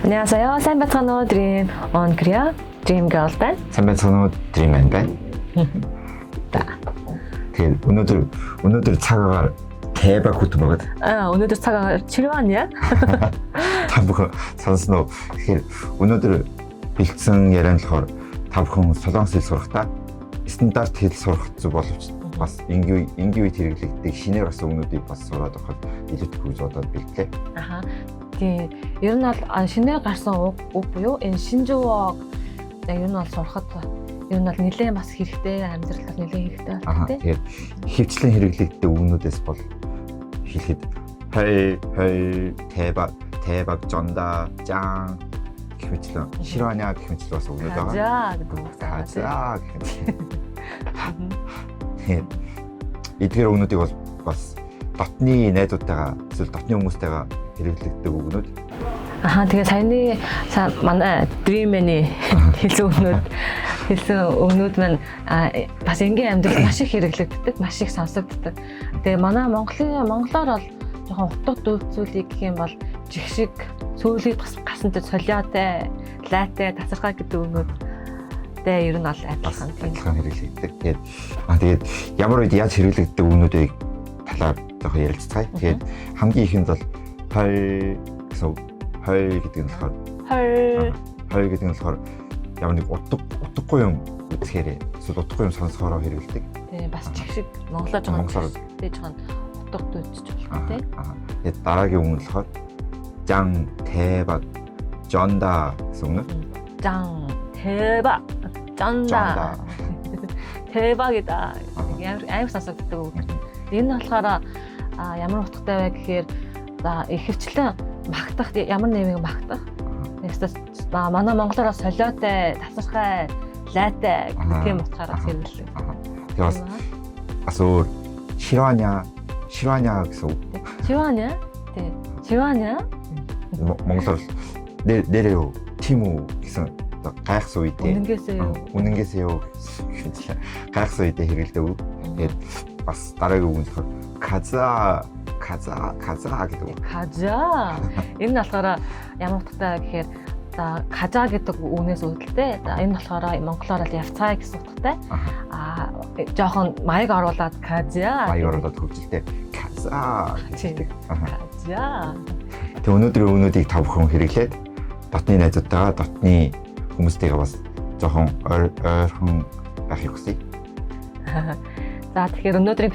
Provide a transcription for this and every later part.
안녕하세요. сайн байцгаана уу? Dream on Korea Dream Girl байна. сайн байцгаана уу? Dream Man байна. Тэгээд өнөөдөр цагаагаар 대박 хөтөн байгаа. өнөөдөр цагаагаар чирваня. Та бүхэн сонсноо. Тэгэхээр өнөөдөр бэлдсэн яриан болохоор та бүхэн солонгос хэл сурахдаа стандарт хэл сурах зүг боловч бас ингийн үед хэрэглэгддэг шинээр бас өмнөдийг бас сураад авахд илүүтэй гэж бодоод бэлдлээ. Аха. Тийм. Ер нь бол шинээр гарсан үг буюу энэ шинжүүг яг ер нь бол сурахад ер нь бол нэлээд бас хэрэгтэй, амьдралд нэлээд хэрэгтэй байна тийм. Тэгээд хөвчлэн хэрэглэгддэг үгнүүдээс бол хэлэхэд 대박 전다 짱 гэх мэтлэн 싫어하냐 гэх мэтлэн бас үгнүүд байгаа. 가자 гэдэг үг. 가자 гэх мэтлэн. Эдгээр үгнүүдийг бол бас дотны найзуудтайгаа эсвэл дотны хүмүүстэйгээ хэрэглэгддэг үгнүүд. Аха тэгээ саяны манай Dream-ийн хэлсэн өгнүүд маань бас энгийн амьдралд маш их хэрэглэгддэг, маш их сонсогддог. Тэгээ манай монголоор бол жоохон утга дүүцүүлэг гэх юм бол жигшиг, сөүлийг гасантай солиотой, лайтай, тасархай гэдэг өгнүүд ер нь бол адилхан хэрэглэгддэг. Тэгээд ямар үед яаж хэрэглэгддэг өгнүүдийг талаар жоохон ярилцгаая. Тэгээд хамгийн ихэнд бол хой гэдэг нь болохоор ямар нэг утгагүй юм үзэхээр эсвэл утгагүй юм сонсохоор хэрэглэдэг. Тийм бас жигшиг монголоор жоохон утга дүүцэж болох тийм. Тэгээд дараагийн үг нь болохоор 장 대박 전다 гэсэн үг. 장 대박 전다. 대박이다. 아무 сонсогддог үг. Энэ нь болохоор ямар утгатай вэ гэхээр за ихэвчлэн магтах ямар нэмийг магтах. Тэгээс манай монголоор солиотой, тасархай, лайтай гэх тийм утгаараа хэрэглэдэг. Тэгээд бас өөр 싫어하냐 гэсэн үг. 싫어하냐? 네. 싫어하냐? монголоор 내려요. 티모 гэсэн гайхсан үедээ үнэн гэсэё гайхсан үедээ хэрэглэдэг үг. Тэгээд бас дараагийн үг нь 가자 гэдэг үг. 가자. Энэ нь болохоор ямар утгатай гэхээр за 가자 гэдэг үгнээс үүдэлтэй. За энэ болохоор монголоор л явцгаая гэсэн утгатай. Жоохон маяг оруулаад 가자. Маяг оруулаад хөгжилтэй 가자 гэдэг. 가자. Тэгээ өнөөдрийн өгнүүдийг та бүхэн хэрэглээд дотны найзуудтайгаа дотны хүмүүстэйгээ бас жоохон ойрхон байхыг хүсье. За тэгэхээр өнөөдрийн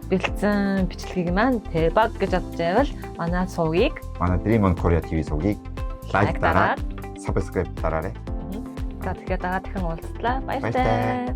бэлдсэн бичлэгийг маань 대박 гэж бодож байвал манай сувгийг манай Dream on Korea TV сувгийг лайк дараад subscribe дараарай. За тэгэхээр дараа дахин уулзлаа. Баяртай.